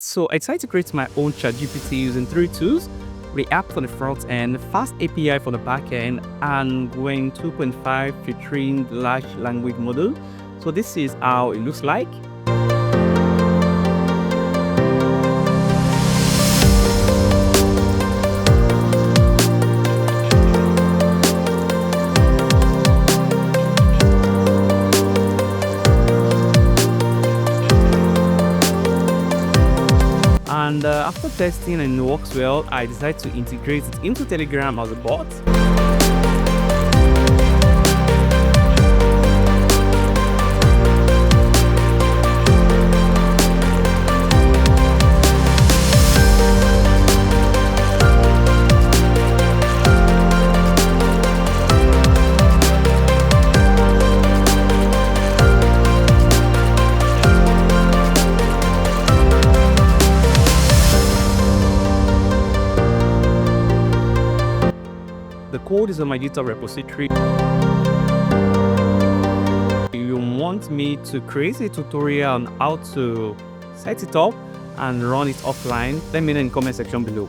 So I decided to create my own ChatGPT using three tools: React for the front end, FastAPI for the back end, and Qwen 2.5 featuring large language model. So this is how it looks like. And after testing and it works well, I decided to integrate it into Telegram as a bot. The code is on my GitHub repository. If you want me to create a tutorial on how to set it up and run it offline, let me know in the comment section below.